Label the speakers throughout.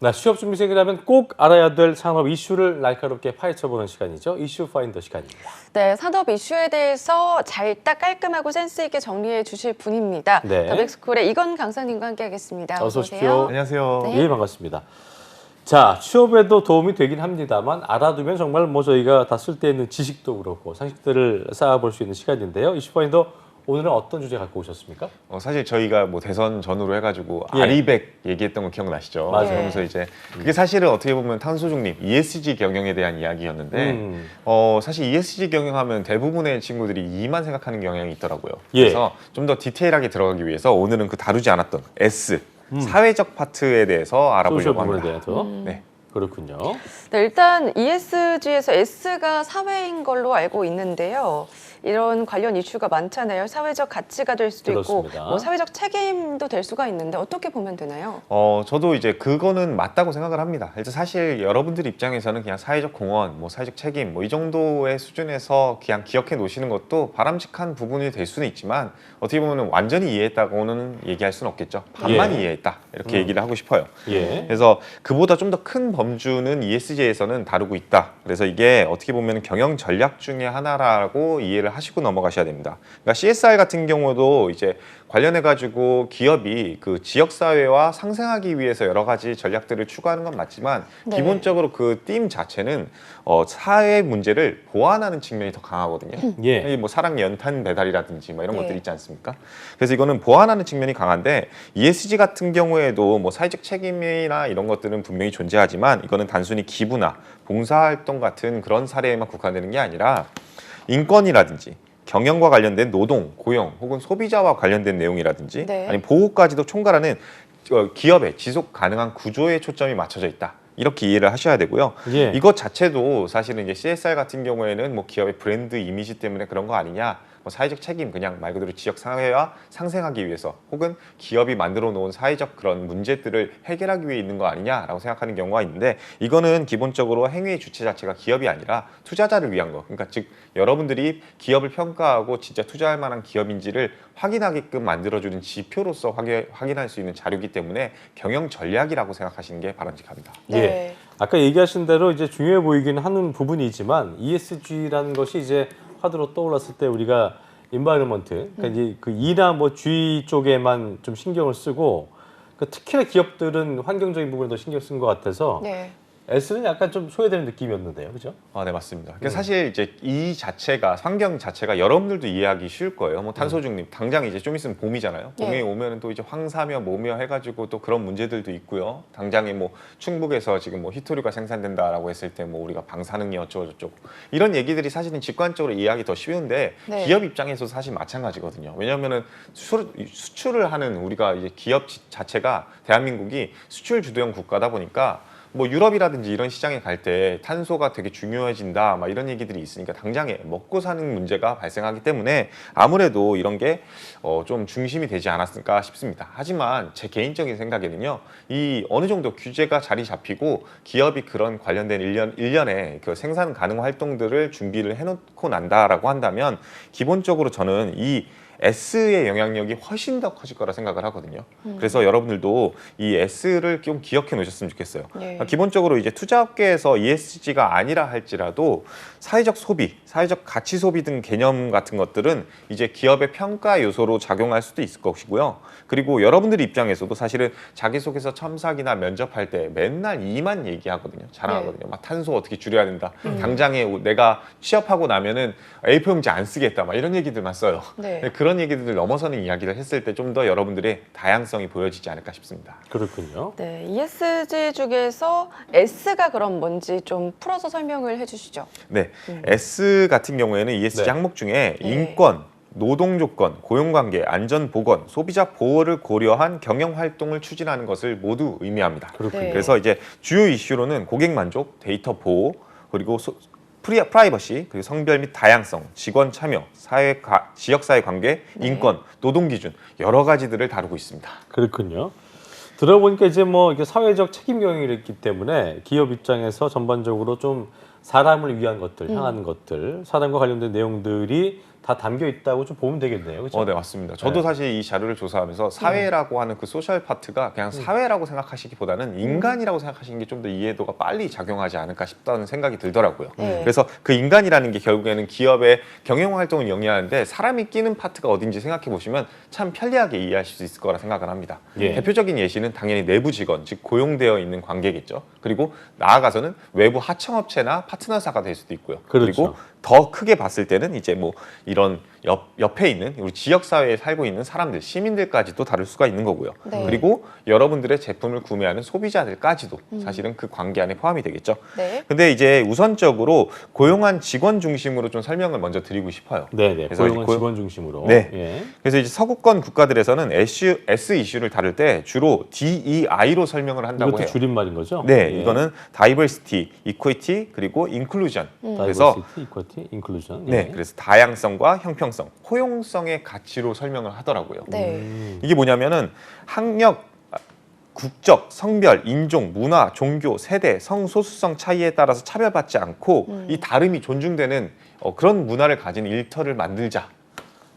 Speaker 1: 나 취업 준비생이라면 꼭 알아야 될 산업 이슈를 날카롭게 파헤쳐보는 시간이죠. 이슈 파인더 시간입니다.
Speaker 2: 네, 산업 이슈에 대해서 잘 딱 깔끔하고 센스 있게 정리해 주실 분입니다.
Speaker 1: 네.
Speaker 2: 더백스쿨의 이건 강사님과 함께하겠습니다.
Speaker 1: 어서 오십시오.
Speaker 3: 안녕하세요.
Speaker 2: 네.
Speaker 1: 예, 반갑습니다. 자, 취업에도 도움이 되긴 합니다만 알아두면 정말 뭐 저희가 다 쓸 데 있는 지식도 그렇고 상식들을 쌓아볼 수 있는 시간인데요. 이슈 파인더 오늘은 어떤 주제 갖고 오셨습니까?
Speaker 3: 사실 저희가 뭐 대선 전후로 해가지고
Speaker 1: 예.
Speaker 3: 아리백 얘기했던 거 기억나시죠?
Speaker 1: 맞아요.
Speaker 3: 그러면서 이제 그게 사실은 어떻게 보면 탄소 중립, ESG 경영에 대한 이야기였는데 사실 ESG 경영하면 대부분의 친구들이 E만 생각하는 경향이 있더라고요.
Speaker 1: 예.
Speaker 3: 그래서 좀 더 디테일하게 들어가기 위해서 오늘은 그 다루지 않았던 S, 사회적 파트에 대해서
Speaker 1: 소셜
Speaker 3: 알아보려고
Speaker 1: 부분에
Speaker 3: 합니다.
Speaker 1: 대해서.
Speaker 3: 네.
Speaker 1: 그렇군요.
Speaker 2: 네, 일단 ESG에서 S가 사회인 걸로 알고 있는데요. 이런 관련 이슈가 많잖아요. 사회적 가치가 될 수도
Speaker 1: 그렇습니다.
Speaker 2: 있고 뭐 사회적 책임도 될 수가 있는데 어떻게 보면 되나요?
Speaker 3: 저도 이제 그거는 맞다고 생각을 합니다. 일단 사실 여러분들 입장에서는 그냥 사회적 공헌, 뭐 사회적 책임, 뭐 이 정도의 수준에서 그냥 기억해 놓으시는 것도 바람직한 부분이 될 수는 있지만 어떻게 보면 완전히 이해했다고는 얘기할 수는 없겠죠. 반만
Speaker 1: 예.
Speaker 3: 이해했다 이렇게 얘기를 하고 싶어요.
Speaker 1: 예.
Speaker 3: 그래서 그보다 좀 더 큰 범주는 ESG에서는 다루고 있다. 그래서 이게 어떻게 보면 경영 전략 중에 하나라고 이해를 하시고 넘어가셔야 됩니다. 그러니까 CSR 같은 경우도 이제 관련해 가지고 기업이 그 지역 사회와 상생하기 위해서 여러 가지 전략들을 추구하는 건 맞지만
Speaker 2: 네.
Speaker 3: 기본적으로 그 팀 자체는 사회 문제를 보완하는 측면이 더 강하거든요.
Speaker 1: 예.
Speaker 3: 뭐 사랑 연탄 배달이라든지 뭐 이런
Speaker 2: 네.
Speaker 3: 것들 있지 않습니까? 그래서 이거는 보완하는 측면이 강한데 ESG 같은 경우에도 뭐 사회적 책임이나 이런 것들은 분명히 존재하지만 이거는 단순히 기부나 봉사활동 같은 그런 사례에만 국한되는 게 아니라 인권이라든지 경영과 관련된 노동, 고용 혹은 소비자와 관련된 내용이라든지
Speaker 2: 네.
Speaker 3: 아니면 보호까지도 총괄하는 기업의 지속 가능한 구조에 초점이 맞춰져 있다. 이렇게 이해를 하셔야 되고요.
Speaker 1: 예.
Speaker 3: 이것 자체도 사실은 이제 CSR 같은 경우에는 뭐 기업의 브랜드 이미지 때문에 그런 거 아니냐, 뭐 사회적 책임 그냥 말 그대로 지역 사회와 상생하기 위해서 혹은 기업이 만들어 놓은 사회적 그런 문제들을 해결하기 위해 있는 거 아니냐라고 생각하는 경우가 있는데 이거는 기본적으로 행위의 주체 자체가 기업이 아니라 투자자를 위한 거. 그러니까 즉 여러분들이 기업을 평가하고 진짜 투자할 만한 기업인지를 확인하게끔 만들어주는 지표로서 확인할 수 있는 자료이기 때문에 경영 전략이라고 생각하시는 게 바람직합니다.
Speaker 2: 네.
Speaker 1: 예. 아까 얘기하신 대로 이제 중요해 보이긴 하는 부분이지만 ESG라는 것이 이제 화두로 떠올랐을 때 우리가 인바이러먼트, 그러니까 이제 그 E나 뭐 G 쪽에만 좀 신경을 쓰고 그 특히나 기업들은 환경적인 부분에 더 신경 쓴 것 같아서
Speaker 2: 네.
Speaker 1: S는 약간 좀 소외되는 느낌이었는데요, 그죠?
Speaker 3: 네, 맞습니다. 그러니까 사실 이제 이 자체가 환경 자체가 여러분들도 이해하기 쉬울 거예요. 뭐 탄소 중립 당장 이제 좀 있으면 봄이잖아요. 봄에
Speaker 2: 네.
Speaker 3: 오면은 또 이제 황사며 뭐며 해가지고 또 그런 문제들도 있고요. 당장에 뭐 충북에서 지금 뭐 히토류가 생산된다라고 했을 때 뭐 우리가 방사능이 어쩌고 저쩌고 이런 얘기들이 사실은 직관적으로 이해하기 더 쉬운데
Speaker 2: 네.
Speaker 3: 기업 입장에서도 사실 마찬가지거든요. 왜냐하면은 수출을 하는 우리가 이제 기업 자체가 대한민국이 수출 주도형 국가다 보니까. 뭐 유럽이라든지 이런 시장에 갈 때 탄소가 되게 중요해진다 막 이런 얘기들이 있으니까 당장에 먹고 사는 문제가 발생하기 때문에 아무래도 이런 게 좀 중심이 되지 않았을까 싶습니다. 하지만 제 개인적인 생각에는요, 이 어느 정도 규제가 자리 잡히고 기업이 그런 관련된 일련의 그 생산 가능 활동들을 준비를 해놓고 난다라고 한다면 기본적으로 저는 이 S의 영향력이 훨씬 더 커질 거라 생각을 하거든요. 그래서 여러분들도 이 S를 좀 기억해 놓으셨으면 좋겠어요.
Speaker 2: 네.
Speaker 3: 기본적으로 이제 투자업계에서 ESG가 아니라 할지라도 사회적 소비, 사회적 가치 소비 등 개념 같은 것들은 이제 기업의 평가 요소로 작용할 수도 있을 것이고요. 그리고 여러분들 입장에서도 사실은 자기소개서 첨삭이나 면접할 때 맨날 이만 얘기하거든요. 자랑하거든요. 막 탄소 어떻게 줄여야 된다. 당장에 내가 취업하고 나면은 A4용지 안 쓰겠다. 막 이런 얘기들만 써요.
Speaker 2: 네.
Speaker 3: 그런 얘기들을 넘어서는 이야기를 했을 때 좀 더 여러분들의 다양성이 보여지지 않을까 싶습니다.
Speaker 1: 그렇군요.
Speaker 2: 네, ESG 중에서 S가 그럼 뭔지 좀 풀어서 설명을 해주시죠.
Speaker 3: 네, S 같은 경우에는 ESG
Speaker 1: 네.
Speaker 3: 항목 중에
Speaker 2: 네.
Speaker 3: 인권, 노동 조건, 고용관계, 안전 보건, 소비자 보호를 고려한 경영 활동을 추진하는 것을 모두 의미합니다.
Speaker 1: 그렇군요.
Speaker 2: 네.
Speaker 3: 그래서 이제 주요 이슈로는 고객 만족, 데이터 보호, 그리고 프라이버시, 그리고 성별 및 다양성, 직원 참여, 지역사회 관계,
Speaker 2: 네.
Speaker 3: 인권, 노동 기준 여러 가지들을 다루고 있습니다.
Speaker 1: 그렇군요. 들어보니까 이제 뭐 이게 사회적 책임 경영이기 때문에 기업 입장에서 전반적으로 좀 사람을 위한 것들, 향하는 것들, 사람과 관련된 내용들이 다 담겨 있다고 좀 보면 되겠네요. 그렇죠?
Speaker 3: 네, 맞습니다. 저도 사실 이 자료를 조사하면서 사회라고 하는 그 소셜 파트가 그냥 사회라고 생각하시기보다는 인간이라고 생각하시는 게 좀 더 이해도가 빨리 작용하지 않을까 싶다는 생각이 들더라고요. 그래서 그 인간이라는 게 결국에는 기업의 경영 활동을 영위하는데 사람이 끼는 파트가 어딘지 생각해 보시면 참 편리하게 이해하실 수 있을 거라 생각을 합니다.
Speaker 1: 예.
Speaker 3: 대표적인 예시는 당연히 내부 직원, 즉 고용되어 있는 관계겠죠. 그리고 나아가서는 외부 하청업체나 파트너사가 될 수도 있고요.
Speaker 1: 그렇죠.
Speaker 3: 그리고 더 크게 봤을 때는 이제 뭐 이런 옆에 있는 우리 지역 사회에 살고 있는 사람들, 시민들까지도 다룰 수가 있는 거고요.
Speaker 2: 네.
Speaker 3: 그리고 여러분들의 제품을 구매하는 소비자들까지도 사실은 그 관계 안에 포함이 되겠죠.
Speaker 2: 네.
Speaker 3: 근데 이제 우선적으로 고용한 직원 중심으로 좀 설명을 먼저 드리고 싶어요.
Speaker 1: 네네.
Speaker 3: 그래서
Speaker 1: 고용한
Speaker 3: 이제
Speaker 1: 직원 중심으로.
Speaker 3: 네.
Speaker 1: 예.
Speaker 3: 그래서 이제 서구권 국가들에서는 S 이슈를 다룰 때 주로 DEI로 설명을 한다고
Speaker 1: 이것도
Speaker 3: 해요.
Speaker 1: 줄임말인 거죠?
Speaker 3: 네,
Speaker 1: 예.
Speaker 3: 이거는 Diversity, Equity 그리고 Inclusion. 그래서
Speaker 1: Diversity, Equity, Inclusion.
Speaker 3: 네,
Speaker 1: 예.
Speaker 3: 그래서 다양성과 형평성, 호용성의 가치로 설명을 하더라고요.
Speaker 2: 네.
Speaker 3: 이게 뭐냐면은 학력, 국적, 성별, 인종, 문화, 종교, 세대, 성소수성 차이에 따라서 차별받지 않고 이 다름이 존중되는 그런 문화를 가진 일터를 만들자.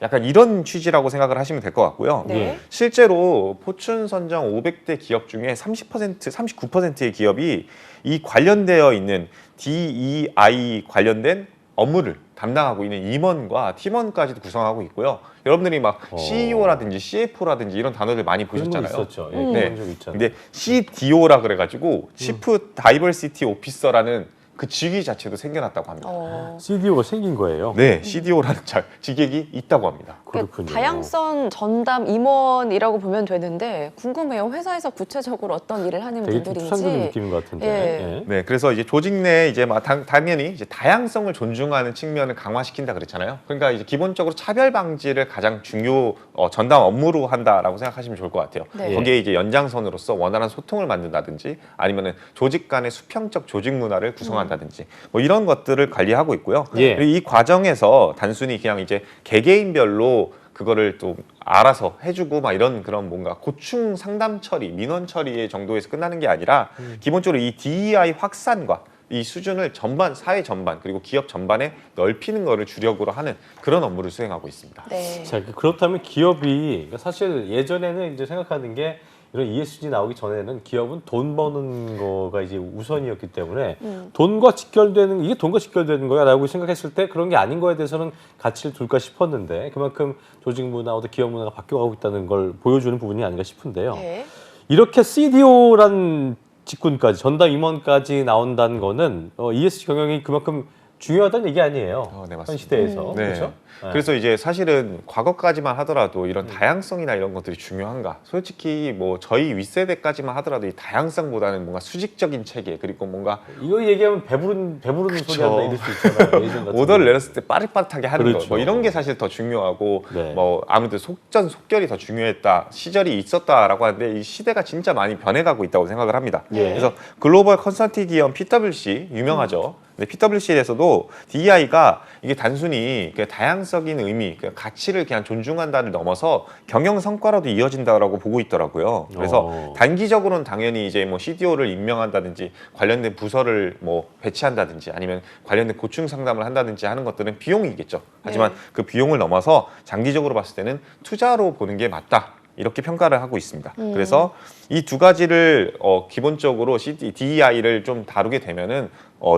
Speaker 3: 약간 이런 취지라고 생각을 하시면 될 것 같고요.
Speaker 2: 네.
Speaker 3: 실제로 포춘 선정 500대 기업 중에 30%, 39%의 기업이 이 관련되어 있는 DEI 관련된 업무를 담당하고 있는 임원과 팀원까지도 구성하고 있고요. 여러분들이 막 CEO라든지 CFO라든지 이런 단어들 많이
Speaker 1: 그런 거
Speaker 3: 보셨잖아요.
Speaker 1: 있었죠. 예,
Speaker 3: 네.
Speaker 1: 그런 적 있잖아요.
Speaker 3: 근데 CDO라 그래가지고 Chief Diversity Officer라는 그 직위 자체도 생겨났다고 합니다.
Speaker 1: CDO가 생긴 거예요.
Speaker 3: 네, CDO라는 직책이 있다고 합니다.
Speaker 1: 그렇군요.
Speaker 2: 다양성 전담 임원이라고 보면 되는데 궁금해요. 회사에서 구체적으로 어떤 일을 하는
Speaker 1: 되게 좀
Speaker 2: 분들인지.
Speaker 1: 추상적인 느낌인 것 같은데.
Speaker 2: 예.
Speaker 1: 예.
Speaker 3: 네, 그래서 이제 조직 내에 이제 막 당연히 이제 다양성을 존중하는 측면을 강화시킨다 그랬잖아요. 그러니까 이제 기본적으로 차별 방지를 가장 중요 전담 업무로 한다라고 생각하시면 좋을 것 같아요.
Speaker 2: 네.
Speaker 3: 거기에 이제 연장선으로서 원활한 소통을 만든다든지 아니면은 조직 간의 수평적 조직 문화를 구성한다든지 뭐 이런 것들을 관리하고 있고요.
Speaker 1: 예.
Speaker 3: 그리고 이 과정에서 단순히 그냥 이제 개개인별로 그거를 또 알아서 해주고 막 이런 그런 뭔가 고충 상담 처리, 민원 처리의 정도에서 끝나는 게 아니라 기본적으로 이 DEI 확산과 이 수준을 전반, 사회 전반 그리고 기업 전반에 넓히는 거를 주력으로 하는 그런 업무를 수행하고 있습니다.
Speaker 2: 네.
Speaker 1: 자, 그렇다면 기업이 사실 예전에는 이제 생각하는 게 이런 ESG 나오기 전에는 기업은 돈 버는 거가 이제 우선이었기 때문에 돈과 직결되는 이게 돈과 직결되는 거야라고 생각했을 때 그런 게 아닌 거에 대해서는 가치를 둘까 싶었는데 그만큼 조직 문화, 어떤 기업 문화가 바뀌어가고 있다는 걸 보여주는 부분이 아닌가 싶은데요.
Speaker 2: 네.
Speaker 1: 이렇게 CDO란 직군까지 전담 임원까지 나온다는 거는 ESG 경영이 그만큼 중요하다는 얘기 아니에요.
Speaker 3: 네, 맞습니다.
Speaker 1: 현 시대에서
Speaker 3: 네.
Speaker 1: 그렇죠? 네.
Speaker 3: 그래서 이제 사실은 과거까지만 하더라도 이런 다양성이나 이런 것들이 중요한가? 솔직히 뭐 저희 윗세대까지만 하더라도 이 다양성보다는 뭔가 수직적인 체계 그리고 뭔가
Speaker 1: 이거 얘기하면 배부른 소리 한다 이럴 수 있잖아요. 예전 같은
Speaker 3: 오더를
Speaker 1: 경우는.
Speaker 3: 내렸을 때 빠릿빠릿하게 하는
Speaker 1: 그렇죠.
Speaker 3: 거, 뭐 이런 게 사실 더 중요하고
Speaker 1: 네.
Speaker 3: 뭐 아무래도 속전속결이 더 중요했다 시절이 있었다라고 하는데 이 시대가 진짜 많이 변해가고 있다고 생각을 합니다.
Speaker 1: 예.
Speaker 3: 그래서 글로벌 컨설팅 기업 PwC 유명하죠. 근데 PwC에서도 DEI가 이게 단순히 그 다양성인 의미, 그 가치를 그냥 존중한다를 넘어서 경영 성과로도 이어진다라고 보고 있더라고요. 그래서 단기적으로는 당연히 이제 뭐 CDO를 임명한다든지 관련된 부서를 뭐 배치한다든지 아니면 관련된 고충 상담을 한다든지 하는 것들은 비용이겠죠. 하지만 그 비용을 넘어서 장기적으로 봤을 때는 투자로 보는 게 맞다. 이렇게 평가를 하고 있습니다. 그래서 이 두 가지를 기본적으로 DEI를 좀 다루게 되면은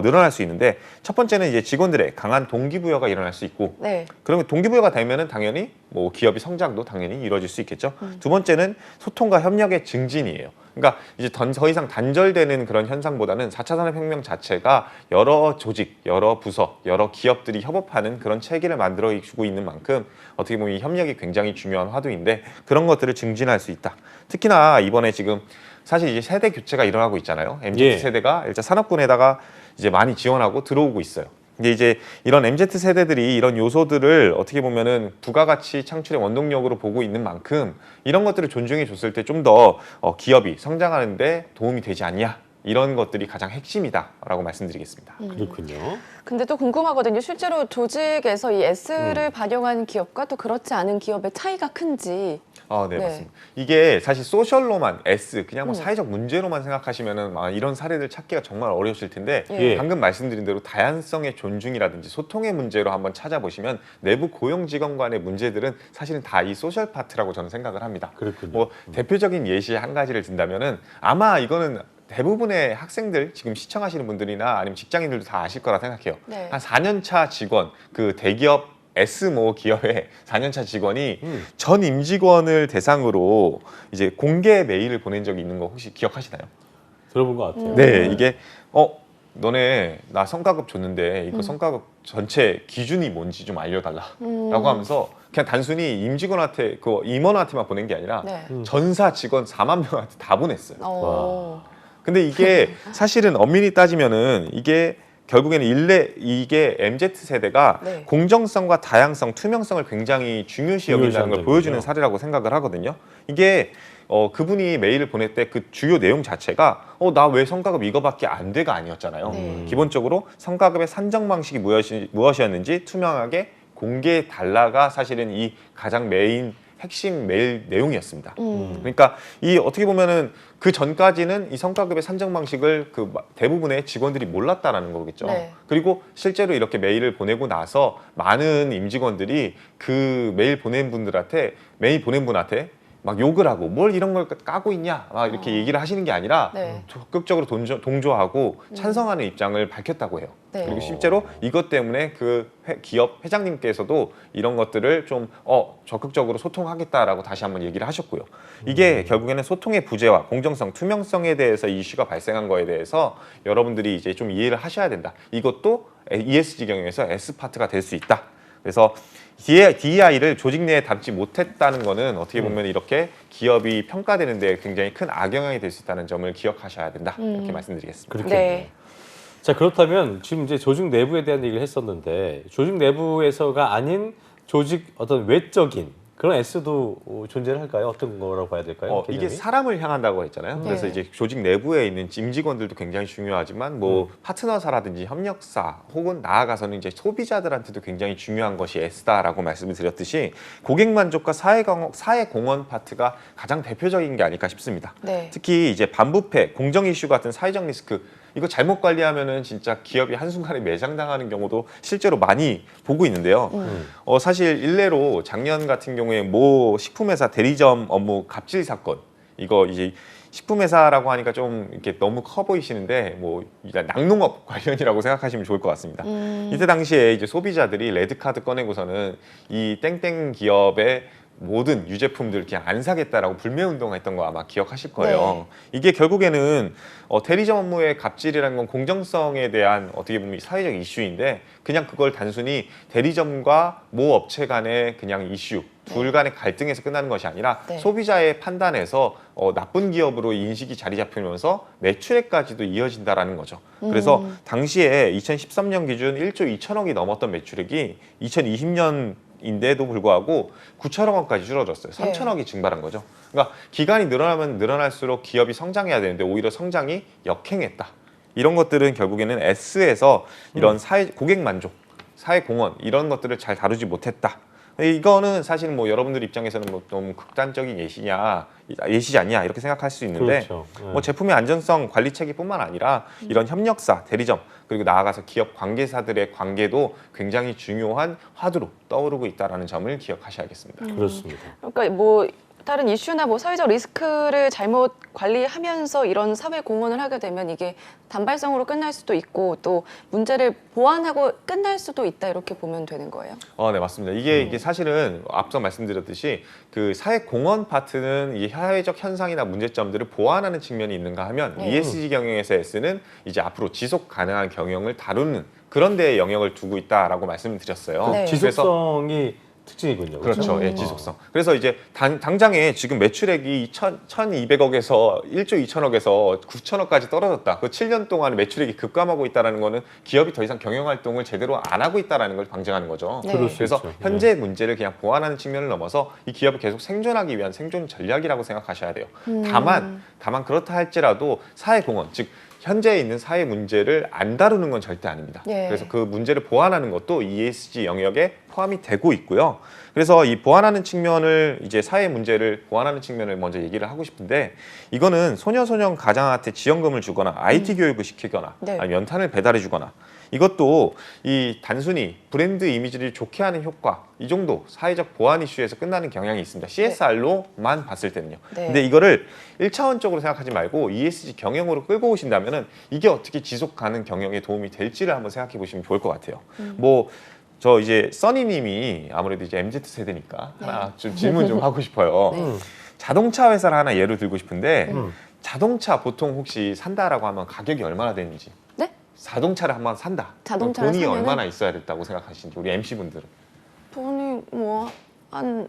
Speaker 3: 늘어날 수 있는데 첫 번째는 이제 직원들의 강한 동기부여가 일어날 수 있고
Speaker 2: 네.
Speaker 3: 그러면 동기부여가 되면은 당연히 뭐 기업의 성장도 당연히 이루어질 수 있겠죠. 두 번째는 소통과 협력의 증진이에요. 그러니까 이제 더 이상 단절되는 그런 현상보다는 4차 산업혁명 자체가 여러 조직, 여러 부서, 여러 기업들이 협업하는 그런 체계를 만들어주고 있는 만큼 어떻게 보면 이 협력이 굉장히 중요한 화두인데 그런 것들을 증진할 수 있다. 특히나 이번에 지금 사실 이제 세대 교체가 일어나고 있잖아요. MZ 세대가 일자 산업군에다가 이제 많이 지원하고 들어오고 있어요. 근데 이제 이런 MZ 세대들이 이런 요소들을 어떻게 보면은 부가가치 창출의 원동력으로 보고 있는 만큼 이런 것들을 존중해 줬을 때 좀 더 기업이 성장하는데 도움이 되지 않냐 이런 것들이 가장 핵심이다라고 말씀드리겠습니다.
Speaker 1: 그렇군요.
Speaker 2: 근데 또 궁금하거든요. 실제로 조직에서 이 S를 반영하는 기업과 또 그렇지 않은 기업의 차이가 큰지.
Speaker 3: 네,
Speaker 2: 네.
Speaker 3: 맞습니다. 이게 사실 소셜로만 S 그냥 뭐
Speaker 2: 음.
Speaker 3: 사회적 문제로만 생각하시면은 이런 사례들 찾기가 정말 어려우실 텐데
Speaker 2: 예.
Speaker 3: 방금 말씀드린 대로 다양성의 존중이라든지 소통의 문제로 한번 찾아보시면 내부 고용 직원 간의 문제들은 사실은 다 이 소셜 파트라고 저는 생각을 합니다.
Speaker 1: 그렇군요.
Speaker 3: 뭐 대표적인 예시 한 가지를 든다면은 아마 이거는 대부분의 학생들 지금 시청하시는 분들이나 아니면 직장인들도 다 아실 거라 생각해요.
Speaker 2: 네.
Speaker 3: 한 4년차 직원 그 대기업 S모 기업의 4년차 직원이 전 임직원을 대상으로 이제 공개 메일을 보낸 적이 있는 거 혹시 기억하시나요?
Speaker 1: 들어본 것 같아요.
Speaker 3: 네, 이게 너네 나 성과급 줬는데 이거 성과급 전체 기준이 뭔지 좀 알려달라라고 하면서 그냥 단순히 임직원한테 그 임원한테만 보낸 게 아니라
Speaker 2: 네.
Speaker 3: 전사 직원 4만 명한테 다 보냈어요. 근데 이게 사실은 엄밀히 따지면은 이게 결국에는 이게 MZ 세대가
Speaker 2: 네.
Speaker 3: 공정성과 다양성, 투명성을 굉장히 중요시 여긴다는 걸 보여주는
Speaker 1: 중요시한다는
Speaker 3: 사례라고 생각을 하거든요. 이게 그분이 메일을 보낼 때 그 주요 내용 자체가 나 왜 성과급 이거밖에 안 돼가 아니었잖아요.
Speaker 2: 네.
Speaker 3: 기본적으로 성과급의 산정 방식이 무엇이었는지 투명하게 공개해 달라가 사실은 이 가장 메인 핵심 메일 내용이었습니다. 그러니까 이 어떻게 보면은 그 전까지는 이 성과급의 산정 방식을 그 대부분의 직원들이 몰랐다라는 거겠죠.
Speaker 2: 네.
Speaker 3: 그리고 실제로 이렇게 메일을 보내고 나서 많은 임직원들이 그 메일 보낸 분한테 막 욕을 하고 뭘 이런 걸 까고 있냐 막 이렇게 얘기를 하시는 게 아니라
Speaker 2: 네.
Speaker 3: 적극적으로 동조하고 찬성하는 입장을 밝혔다고 해요.
Speaker 2: 네.
Speaker 3: 그리고 실제로 이것 때문에 그 기업 회장님께서도 이런 것들을 좀 적극적으로 소통하겠다라고 다시 한번 얘기를 하셨고요. 이게 결국에는 소통의 부재와 공정성, 투명성에 대해서 이슈가 발생한 거에 대해서 여러분들이 이제 좀 이해를 하셔야 된다. 이것도 ESG 경영에서 S 파트가 될 수 있다. 그래서 DEI를 조직 내에 담지 못했다는 거는 어떻게 보면 이렇게 기업이 평가되는 데 굉장히 큰 악영향이 될 수 있다는 점을 기억하셔야 된다. 이렇게 말씀드리겠습니다.
Speaker 1: 그렇겠네요.
Speaker 2: 네.
Speaker 1: 자, 그렇다면 지금 이제 조직 내부에 대한 얘기를 했었는데 조직 내부에서가 아닌 조직 어떤 외적인 그런 S도 존재를 할까요? 어떤 거라고 봐야 될까요?
Speaker 3: 이게
Speaker 1: 개념이?
Speaker 3: 사람을 향한다고 했잖아요. 그래서
Speaker 2: 네.
Speaker 3: 이제 조직 내부에 있는 임직원들도 굉장히 중요하지만 뭐 파트너사라든지 협력사 혹은 나아가서는 이제 소비자들한테도 굉장히 중요한 것이 S다라고 말씀을 드렸듯이 고객 만족과 사회 공헌 파트가 가장 대표적인 게 아닐까 싶습니다.
Speaker 2: 네.
Speaker 3: 특히 이제 반부패, 공정 이슈 같은 사회적 리스크 이거 잘못 관리하면은 진짜 기업이 한순간에 매장당하는 경우도 실제로 많이 보고 있는데요. 사실 일례로 작년 같은 경우에 모 식품회사 대리점 업무 갑질 사건 이거 이제 식품회사라고 하니까 좀 이렇게 너무 커 보이시는데 뭐 낙농업 관련이라고 생각하시면 좋을 것 같습니다. 이때 당시에 이제 소비자들이 레드카드 꺼내고서는 이 땡땡 기업의 모든 유제품들 그냥 안 사겠다라고 불매 운동했던 거 아마 기억하실 거예요. 이게 결국에는 대리점 업무의 갑질이라는 건 공정성에 대한 어떻게 보면 사회적 이슈인데 그냥 그걸 단순히 대리점과 모 업체 간의 그냥 이슈 둘 간의 갈등에서 끝나는 것이 아니라
Speaker 2: 네.
Speaker 3: 소비자의 판단에서 나쁜 기업으로 인식이 자리 잡히면서 매출액까지도 이어진다라는 거죠. 그래서 당시에 2013년 기준 1조 2천억이 넘었던 매출액이 2020년인데도 불구하고 9천억 원까지 줄어들었어요. 3천억이 증발한 거죠. 그러니까 기간이 늘어나면 늘어날수록 기업이 성장해야 되는데 오히려 성장이 역행했다. 이런 것들은 결국에는 S에서 이런 고객 만족, 사회 공헌 이런 것들을 잘 다루지 못했다. 이거는 사실 뭐 여러분들 입장에서는 뭐 너무 극단적인 예시지 않냐 이렇게 생각할 수 있는데
Speaker 1: 그렇죠.
Speaker 3: 뭐 제품의 안전성 관리 체계뿐만 아니라 이런 협력사, 대리점 그리고 나아가서 기업 관계사들의 관계도 굉장히 중요한 화두로 떠오르고 있다는 점을 기억하셔야겠습니다.
Speaker 1: 그렇습니다.
Speaker 2: 그러니까 뭐 다른 이슈나 뭐 사회적 리스크를 잘못 관리하면서 이런 사회 공헌을 하게 되면 이게 단발성으로 끝날 수도 있고 또 문제를 보완하고 끝날 수도 있다 이렇게 보면 되는 거예요.
Speaker 3: 네, 맞습니다. 이게 사실은 앞서 말씀드렸듯이 그 사회 공헌 파트는 이 사회적 현상이나 문제점들을 보완하는 측면이 있는가 하면 ESG 경영에서 S는 이제 앞으로 지속 가능한 경영을 다루는 그런 데에 영역을 두고 있다라고 말씀을 드렸어요.
Speaker 2: 네.
Speaker 1: 지속성이 특징이군요.
Speaker 3: 그렇죠. 예, 지속성. 그래서 이제 당장에 지금 매출액이 1,200억에서 1조 2천억에서 9천억까지 떨어졌다. 그 7년 동안 매출액이 급감하고 있다는 거는 기업이 더 이상 경영 활동을 제대로 안 하고 있다는 걸 방증하는 거죠.
Speaker 2: 네.
Speaker 1: 그럴 수
Speaker 3: 그래서
Speaker 1: 있죠.
Speaker 3: 현재 문제를 그냥 보완하는 측면을 넘어서 이 기업이 계속 생존하기 위한 생존 전략이라고 생각하셔야 돼요. 다만 그렇다 할지라도 사회 공헌, 즉 현재 있는 사회 문제를 안 다루는 건 절대 아닙니다.
Speaker 2: 예.
Speaker 3: 그래서 그 문제를 보완하는 것도 ESG 영역에 포함이 되고 있고요. 그래서 이 보완하는 측면을 이제 사회 문제를 보완하는 측면을 먼저 얘기를 하고 싶은데 이거는 소녀소년 가장한테 지원금을 주거나 IT 교육을 시키거나
Speaker 2: 네.
Speaker 3: 아니면 연탄을 배달해 주거나 이것도 이 단순히 브랜드 이미지를 좋게 하는 효과 이 정도 사회적 보완 이슈에서 끝나는 경향이 있습니다. CSR로만 봤을 때는요.
Speaker 2: 네.
Speaker 3: 근데 이거를 1차원적으로 생각하지 말고 ESG 경영으로 끌고 오신다면은 이게 어떻게 지속 가능 경영에 도움이 될지를 한번 생각해 보시면 좋을 것 같아요. 뭐 저 이제 써니님이 아무래도 이제 MZ 세대니까 하나 좀 질문 좀 하고 싶어요.
Speaker 2: 네.
Speaker 3: 자동차 회사를 하나 예를 들고 싶은데 자동차 보통 혹시 산다라고 하면 가격이 얼마나 되는지
Speaker 2: 네?
Speaker 3: 자동차를 한번 산다.
Speaker 2: 자동차를
Speaker 3: 돈이
Speaker 2: 사면은-
Speaker 3: 얼마나 있어야 됐다고 생각하시는지 우리 MC 분들은.
Speaker 2: 돈이 뭐 한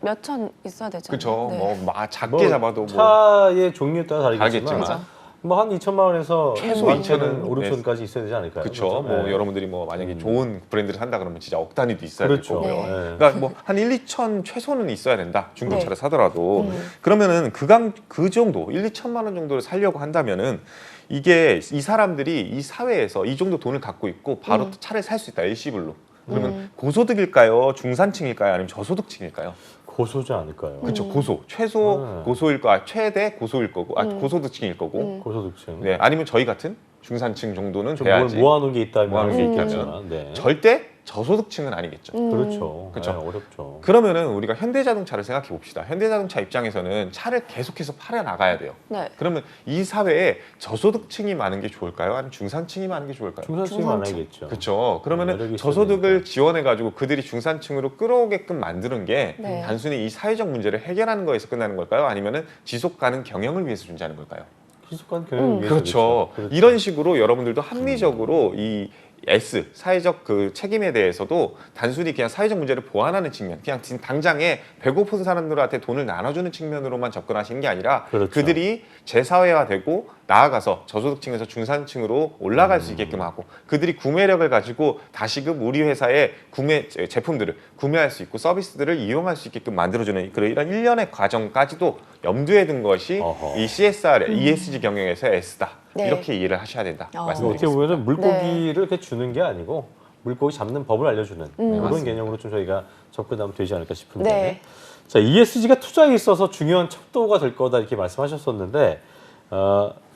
Speaker 2: 몇천 있어야 되잖아요.
Speaker 3: 그렇죠.
Speaker 2: 네.
Speaker 3: 뭐 작게
Speaker 1: 뭐
Speaker 3: 잡아도 뭐
Speaker 1: 차의 종류에 따라 다르겠지만
Speaker 3: 다르겠지만.
Speaker 1: 뭐 한 2천만 원에서
Speaker 3: 최소
Speaker 1: 많게는
Speaker 3: 2천은
Speaker 1: 5, 6천까지 있어야 되지 않을까요?
Speaker 3: 그렇죠. 뭐
Speaker 1: 네.
Speaker 3: 여러분들이 뭐 만약에 좋은 브랜드를 산다 그러면 진짜 억 단위도 있어야
Speaker 1: 그렇죠.
Speaker 3: 될 거고요.
Speaker 2: 네.
Speaker 1: 네.
Speaker 3: 그러니까 뭐 한 1, 2천 최소는 있어야 된다. 중고차를
Speaker 2: 네.
Speaker 3: 사더라도. 그러면은 그 정도 1, 2천만 원 정도를 살려고 한다면은 이게 이 사람들이 이 사회에서 이 정도 돈을 갖고 있고 바로 또 차를 살 수 있다. 일시불로. 그러면 고소득일까요? 중산층일까요? 아니면 저소득층일까요?
Speaker 1: 고소지 않을까요?
Speaker 3: 그렇죠. 고소. 최소 고소일 거, 최대 고소일 거고, 고소득층일 거고.
Speaker 1: 고소득층.
Speaker 3: 네, 아니면 저희 같은 중산층 정도는
Speaker 1: 좀 뭘
Speaker 3: 돼야지.
Speaker 1: 모아놓은 게 있다면
Speaker 3: 모아놓은
Speaker 1: 게
Speaker 3: 게
Speaker 1: 있겠지만, 네.
Speaker 3: 절대 저소득층은 아니겠죠.
Speaker 1: 그렇죠.
Speaker 3: 그렇죠.
Speaker 1: 네, 어렵죠.
Speaker 3: 그러면은 우리가 현대자동차를 생각해 봅시다. 현대자동차 입장에서는 차를 계속해서 팔아 나가야 돼요.
Speaker 2: 네.
Speaker 3: 그러면 이 사회에 저소득층이 많은 게 좋을까요? 아니면 중산층이 많은 게 좋을까요?
Speaker 1: 중산층이
Speaker 2: 중산층.
Speaker 1: 많아야겠죠.
Speaker 3: 그렇죠.
Speaker 1: 매력이
Speaker 3: 그러면은
Speaker 1: 있어야
Speaker 3: 저소득을
Speaker 1: 되니까.
Speaker 3: 지원해 가지고 그들이 중산층으로 끌어오게끔 만드는 게
Speaker 2: 네.
Speaker 3: 단순히 이 사회적 문제를 해결하는 거에서 끝나는 걸까요? 아니면은 지속 가능 경영을 위해서 존재하는 걸까요?
Speaker 1: 지속한 경영을 위해서
Speaker 3: 그렇죠.
Speaker 1: 그렇죠.
Speaker 3: 이런 식으로 여러분들도 합리적으로 이 S 사회적 그 책임에 대해서도 단순히 그냥 사회적 문제를 보완하는 측면, 그냥 당장에 배고픈 사람들한테 돈을 나눠주는 측면으로만 접근하시는 게 아니라
Speaker 1: 그렇죠.
Speaker 3: 그들이 재사회화되고 나아가서 저소득층에서 중산층으로 올라갈 수 있게끔 하고 그들이 구매력을 가지고 다시금 우리 회사의 구매 제품들을 구매할 수 있고 서비스들을 이용할 수 있게끔 만들어주는 그런 이런 일련의 과정까지도 염두에 둔 것이
Speaker 1: 어허.
Speaker 3: 이 CSR, ESG 경영에서 S다.
Speaker 2: 네.
Speaker 3: 이렇게 이해를 하셔야 된다.
Speaker 2: 어.
Speaker 1: 어떻게
Speaker 3: 말씀드리겠습니다.
Speaker 1: 보면은 물고기를 이렇게 주는 게 아니고 물고기 잡는 법을 알려주는 그런
Speaker 3: 맞습니다.
Speaker 1: 개념으로 좀 저희가 접근하면 되지 않을까 싶은데.
Speaker 2: 네.
Speaker 1: 자, ESG가 투자에 있어서 중요한 척도가 될 거다 이렇게 말씀하셨었는데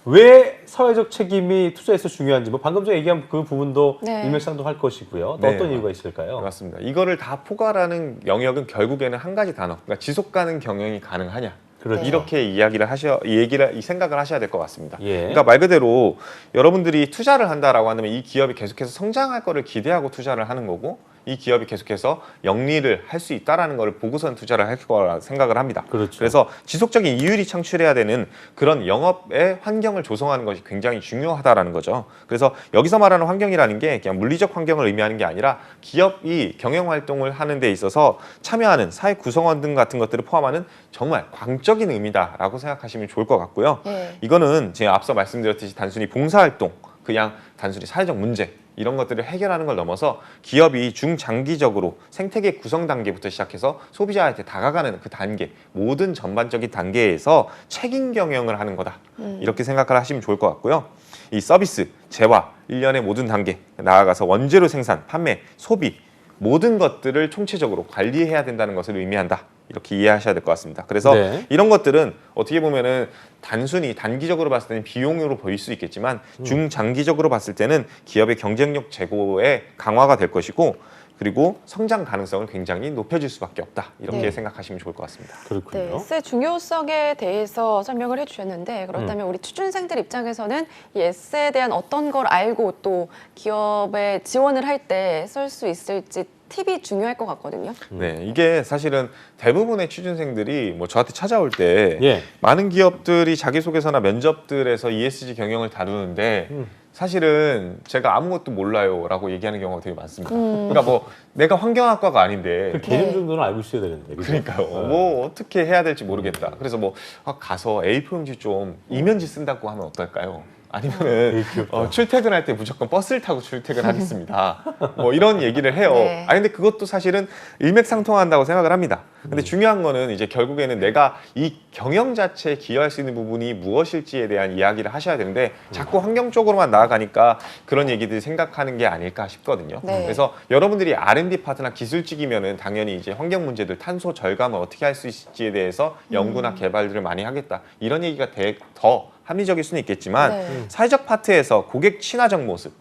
Speaker 1: 왜 사회적 책임이 투자에서 중요한지 뭐 방금 전에 얘기한 그 부분도
Speaker 2: 네.
Speaker 1: 일맥상통할 것이고요. 또
Speaker 3: 네,
Speaker 1: 어떤 이유가 있을까요?
Speaker 3: 맞습니다. 이거를 다 포괄하는 영역은 결국에는 한 가지 단어, 그러니까 지속 가능 경영이 가능하냐.
Speaker 1: 그렇죠.
Speaker 3: 이렇게 이 생각을 하셔야 될 것 같습니다.
Speaker 1: 예.
Speaker 3: 그러니까 말 그대로 여러분들이 투자를 한다라고 한다면 이 기업이 계속해서 성장할 거를 기대하고 투자를 하는 거고 이 기업이 계속해서 영리를 할 수 있다라는 거를 보고선 투자를 할 거라 생각을 합니다.
Speaker 1: 그렇죠.
Speaker 3: 그래서 지속적인 이율이 창출해야 되는 그런 영업의 환경을 조성하는 것이 굉장히 중요하다라는 거죠. 그래서 여기서 말하는 환경이라는 게 그냥 물리적 환경을 의미하는 게 아니라 기업이 경영 활동을 하는 데 있어서 참여하는 사회 구성원 등 같은 것들을 포함하는 정말 광적인 의미다라고 생각하시면 좋을 것 같고요.
Speaker 2: 네.
Speaker 3: 이거는 제가 앞서 말씀드렸듯이 단순히 봉사활동, 그냥 단순히 사회적 문제 이런 것들을 해결하는 걸 넘어서 기업이 중장기적으로 생태계 구성 단계부터 시작해서 소비자한테 다가가는 그 단계, 모든 전반적인 단계에서 책임 경영을 하는 거다. 이렇게 생각을 하시면 좋을 것 같고요. 이 서비스, 재화, 일련의 모든 단계, 나아가서 원재료 생산, 판매, 소비 모든 것들을 총체적으로 관리해야 된다는 것을 의미한다. 이렇게 이해하셔야 될 것 같습니다. 그래서
Speaker 1: 네.
Speaker 3: 이런 것들은 어떻게 보면은 단순히 단기적으로 봤을 때는 비용으로 보일 수 있겠지만 중장기적으로 봤을 때는 기업의 경쟁력 제고에 강화가 될 것이고 그리고 성장 가능성을 굉장히 높여줄 수밖에 없다. 이렇게
Speaker 2: 네.
Speaker 3: 생각하시면 좋을 것 같습니다.
Speaker 1: 그렇군요.
Speaker 2: 네, S의 중요성에 대해서 설명을 해주셨는데 그렇다면 우리 취준생들 입장에서는 이 S에 대한 어떤 걸 알고 또 기업에 지원을 할 때 쓸 수 있을지 팁이 중요할 것 같거든요.
Speaker 3: 네, 이게 사실은 대부분의 취준생들이 뭐 저한테 찾아올 때
Speaker 1: 예.
Speaker 3: 많은 기업들이 자기소개서나 면접들에서 ESG 경영을 다루는데 사실은 제가 아무것도 몰라요라고 얘기하는 경우가 되게 많습니다. 그러니까 뭐 내가 환경학과가 아닌데
Speaker 1: 그 개념
Speaker 2: 네.
Speaker 1: 정도는 알고 있어야 되는데. 그죠?
Speaker 3: 그러니까요. 뭐 어떻게 해야 될지 모르겠다. 그래서 뭐 가서 A4 용지 좀 이면지 쓴다고 하면 어떨까요? 아니면은
Speaker 1: 되게 귀엽다.
Speaker 3: 출퇴근할 때 무조건 버스를 타고 출퇴근하겠습니다. 뭐 이런 얘기를 해요.
Speaker 2: 네.
Speaker 3: 근데 그것도 사실은 일맥상통한다고 생각을 합니다. 근데 중요한 거는 이제 결국에는 내가 이 경영 자체에 기여할 수 있는 부분이 무엇일지에 대한 이야기를 하셔야 되는데 자꾸 환경 쪽으로만 나아가니까 그런 얘기들 생각하는 게 아닐까 싶거든요.
Speaker 2: 네.
Speaker 3: 그래서 여러분들이 R&D 파트나 기술직이면은 당연히 이제 환경 문제들, 탄소 절감을 어떻게 할 수 있을지에 대해서 연구나 개발들을 많이 하겠다. 이런 얘기가 더 합리적일 수는 있겠지만
Speaker 2: 네.
Speaker 3: 사회적 파트에서 고객 친화적 모습,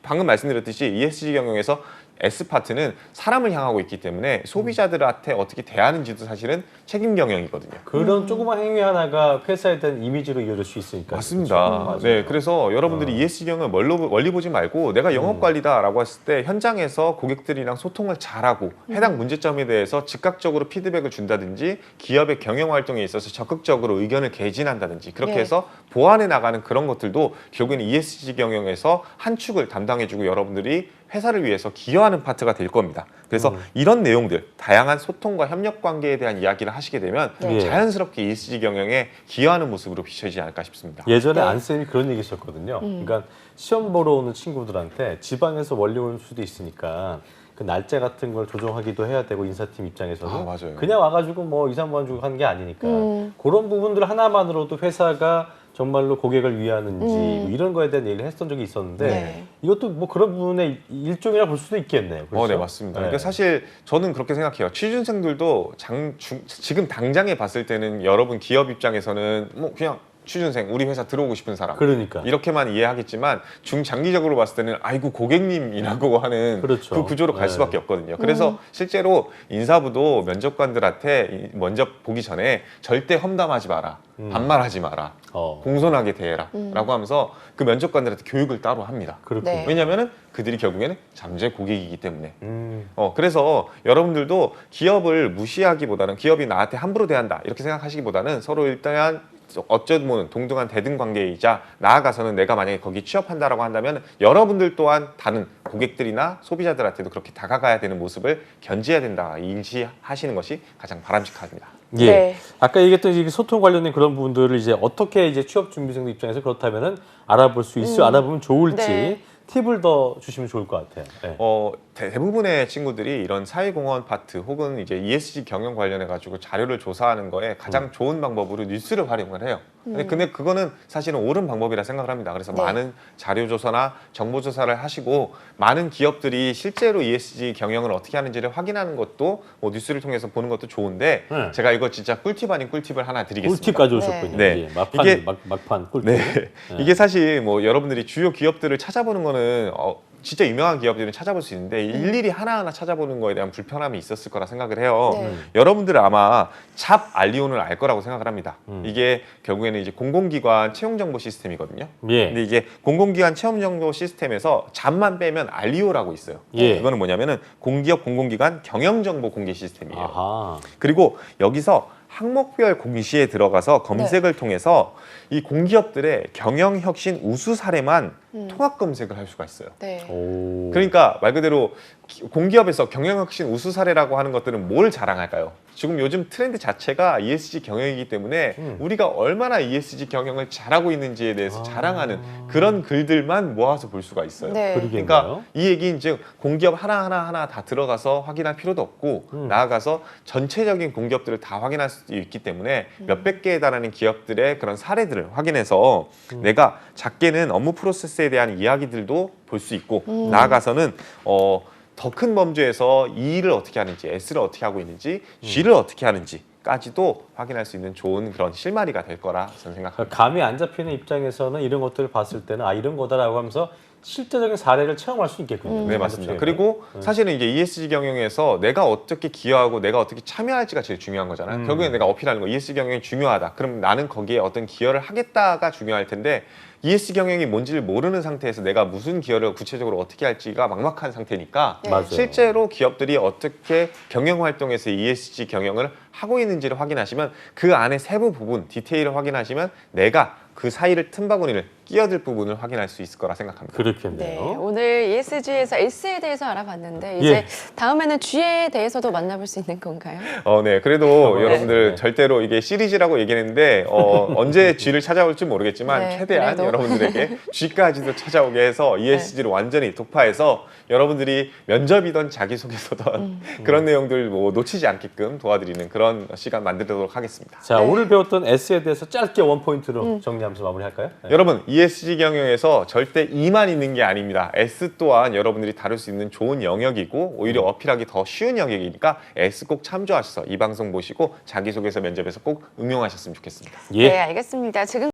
Speaker 3: 방금 말씀드렸듯이 ESG 경영에서 S파트는 사람을 향하고 있기 때문에 소비자들한테 어떻게 대하는지도 사실은 책임 경영이거든요.
Speaker 1: 그런 조그만 행위 하나가 회사에 대한 이미지로 이어질 수 있으니까.
Speaker 3: 맞습니다.
Speaker 1: 그렇죠?
Speaker 3: 네, 그래서 여러분들이 ESG 경영을 멀리 보지 말고 내가 영업관리다라고 했을 때 현장에서 고객들이랑 소통을 잘하고 해당 문제점에 대해서 즉각적으로 피드백을 준다든지 기업의 경영 활동에 있어서 적극적으로 의견을 개진한다든지 그렇게
Speaker 2: 네.
Speaker 3: 해서 보완해 나가는 그런 것들도 결국에는 ESG 경영에서 한 축을 담당해주고 여러분들이 회사를 위해서 기여하는 파트가 될 겁니다. 그래서 이런 내용들, 다양한 소통과 협력 관계에 대한 이야기를 하시게 되면
Speaker 1: 네.
Speaker 3: 자연스럽게 ESG 경영에 기여하는 모습으로 비춰지지 않을까 싶습니다.
Speaker 1: 예전에
Speaker 2: 네.
Speaker 1: 안쌤이 그런 얘기 했었거든요. 그러니까 시험 보러 오는 친구들한테 지방에서 원리 올 수도 있으니까 그 날짜 같은 걸 조정하기도 해야 되고 인사팀 입장에서는
Speaker 3: 아, 맞아요.
Speaker 1: 그냥 와가지고 뭐 2, 3만 원 주고 하는 게 아니니까 그런 부분들 하나만으로도 회사가 정말로 고객을 위하는지 뭐 이런 거에 대한 얘기를 했던 적이 있었는데
Speaker 2: 네.
Speaker 1: 이것도 뭐 그런 부분의 일종이라 볼 수도 있겠네요. 그렇죠?
Speaker 3: 네, 맞습니다.
Speaker 1: 네.
Speaker 3: 그러니까 사실 저는 그렇게 생각해요. 취준생들도 지금 당장에 봤을 때는 여러분 기업 입장에서는 뭐 그냥 취준생, 우리 회사 들어오고 싶은 사람
Speaker 1: 그러니까.
Speaker 3: 이렇게만 이해하겠지만 중장기적으로 봤을 때는 아이고 고객님이라고 하는
Speaker 1: 그렇죠.
Speaker 3: 그 구조로 갈
Speaker 1: 네.
Speaker 3: 수밖에 없거든요. 그래서 실제로 인사부도 면접관들한테 면접 보기 전에 절대 험담하지 마라, 반말하지 마라, 공손하게 대해라 라고 하면서 그 면접관들한테 교육을 따로 합니다.
Speaker 1: 그렇군요.
Speaker 2: 네.
Speaker 3: 왜냐하면 그들이 결국에는 잠재 고객이기 때문에. 그래서 여러분들도 기업을 무시하기보다는 기업이 나한테 함부로 대한다 이렇게 생각하시기보다는 서로 일단 어쩌면 동등한 대등 관계이자 나아가서는 내가 만약에 거기 취업한다라고 한다면 여러분들 또한 다른 고객들이나 소비자들한테도 그렇게 다가가야 되는 모습을 견지해야 된다 인지하시는 것이 가장 바람직합니다.
Speaker 1: 예.
Speaker 2: 네.
Speaker 1: 아까 얘기했던 이제 소통 관련된 그런 부분들을 이제 어떻게 이제 취업 준비생들 입장에서 그렇다면은 알아볼 수 알아보면 좋을지
Speaker 2: 네.
Speaker 1: 팁을 더 주시면 좋을 것 같아요. 네.
Speaker 3: 대부분의 친구들이 이런 사회공헌 파트 혹은 이제 ESG 경영 관련해 가지고 자료를 조사하는 거에 가장 좋은 방법으로 뉴스를 활용을 해요. 근데 그거는 사실은 옳은 방법이라 생각을 합니다. 그래서
Speaker 2: 네.
Speaker 3: 많은 자료 조사나 정보 조사를 하시고 많은 기업들이 실제로 ESG 경영을 어떻게 하는지를 확인하는 것도 뭐 뉴스를 통해서 보는 것도 좋은데
Speaker 1: 네.
Speaker 3: 제가 이거 진짜 꿀팁 아닌 꿀팁을 하나 드리겠습니다.
Speaker 1: 꿀팁 가져오셨군요.
Speaker 3: 네.
Speaker 1: 예, 막판,
Speaker 3: 이게-
Speaker 1: 막판 꿀팁.
Speaker 3: 네. 이게 사실 뭐 여러분들이 주요 기업들을 찾아보는 거는 진짜 유명한 기업들은 찾아볼 수 있는데 일일이 하나하나 찾아보는 거에 대한 불편함이 있었을 거라 생각을 해요.
Speaker 2: 네.
Speaker 3: 여러분들은 아마 잡 알리온을 알 거라고 생각을 합니다. 이게 결국에는 이제 공공기관 채용정보 시스템이거든요.
Speaker 1: 예.
Speaker 3: 근데 이게 공공기관 채용정보 시스템에서 잡만 빼면 알리오라고 있어요.
Speaker 1: 예.
Speaker 3: 이거는 뭐냐면은 공기업 공공기관 경영정보 공개 시스템이에요.
Speaker 1: 아하.
Speaker 3: 그리고 여기서 항목별 공시에 들어가서 검색을 통해서 이 공기업들의 경영혁신 우수 사례만 통합 검색을 할 수가 있어요.
Speaker 2: 네.
Speaker 1: 오.
Speaker 3: 그러니까 말 그대로 공기업에서 경영혁신 우수 사례라고 하는 것들은 뭘 자랑할까요? 지금 요즘 트렌드 자체가 ESG 경영이기 때문에 우리가 얼마나 ESG 경영을 잘하고 있는지에 대해서 자랑하는 그런 글들만 모아서 볼 수가 있어요.
Speaker 2: 네.
Speaker 1: 그러게요.
Speaker 3: 그러니까 이 얘기는 즉 공기업 하나 다 들어가서 확인할 필요도 없고 나아가서 전체적인 공기업들을 다 확인할 수 있기 때문에 몇백 개에 달하는 기업들의 그런 사례들을 확인해서 내가 작게는 업무 프로세스에 대한 이야기들도 볼 수 있고 나아가서는 더 큰 범주에서 E를 어떻게 하는지, S를 어떻게 하고 있는지, G를 어떻게 하는지까지도 확인할 수 있는 좋은 그런 실마리가 될 거라 저는 생각합니다.
Speaker 1: 감이 안 잡히는 입장에서는 이런 것들을 봤을 때는 이런 거다라고 하면서 실제적인 사례를 체험할 수 있겠군요.
Speaker 3: 네, 맞습니다.
Speaker 1: 체험에.
Speaker 3: 그리고 사실은 이제 ESG 경영에서 내가 어떻게 기여하고 내가 어떻게 참여할지가 제일 중요한 거잖아요. 결국엔 내가 어필하는 거 ESG 경영이 중요하다. 그럼 나는 거기에 어떤 기여를 하겠다가 중요할 텐데 ESG 경영이 뭔지를 모르는 상태에서 내가 무슨 기여를 구체적으로 어떻게 할지가 막막한 상태니까
Speaker 2: 네.
Speaker 1: 맞아요.
Speaker 3: 실제로 기업들이 어떻게 경영 활동에서 ESG 경영을 하고 있는지를 확인하시면 그 안에 세부 부분, 디테일을 확인하시면 내가 그 사이를 틈바구니를 끼어들 부분을 확인할 수 있을 거라 생각합니다.
Speaker 2: 네,
Speaker 1: 그렇겠네요.
Speaker 2: 오늘 ESG에서 S에 대해서 알아봤는데 이제
Speaker 1: 예.
Speaker 2: 다음에는 G에 대해서도 만나볼 수 있는 건가요?
Speaker 3: 네. 그래도
Speaker 1: 네.
Speaker 3: 여러분들
Speaker 1: 네.
Speaker 3: 절대로 이게 시리즈라고 얘기했는데 언제 G를 찾아올지 모르겠지만
Speaker 2: 네,
Speaker 3: 최대한
Speaker 2: 그래도.
Speaker 3: 여러분들에게 G까지도 찾아오게 해서 ESG를 완전히 독파해서 여러분들이 면접이던 자기소개서던 그런 내용들 뭐 놓치지 않게끔 도와드리는 그런 시간 만들도록 하겠습니다.
Speaker 1: 자,
Speaker 2: 네.
Speaker 1: 오늘 배웠던 S에 대해서 짧게 원포인트로 정리하면서 마무리할까요? 네.
Speaker 3: 여러분 ESG 경영에서 절대 E만 있는 게 아닙니다. S 또한 여러분들이 다룰 수 있는 좋은 영역이고 오히려 어필하기 더 쉬운 영역이니까 S 꼭 참조하셔서 이 방송 보시고 자기소개서 면접에서 꼭 응용하셨으면 좋겠습니다.
Speaker 1: 예.
Speaker 2: 네, 알겠습니다. 지금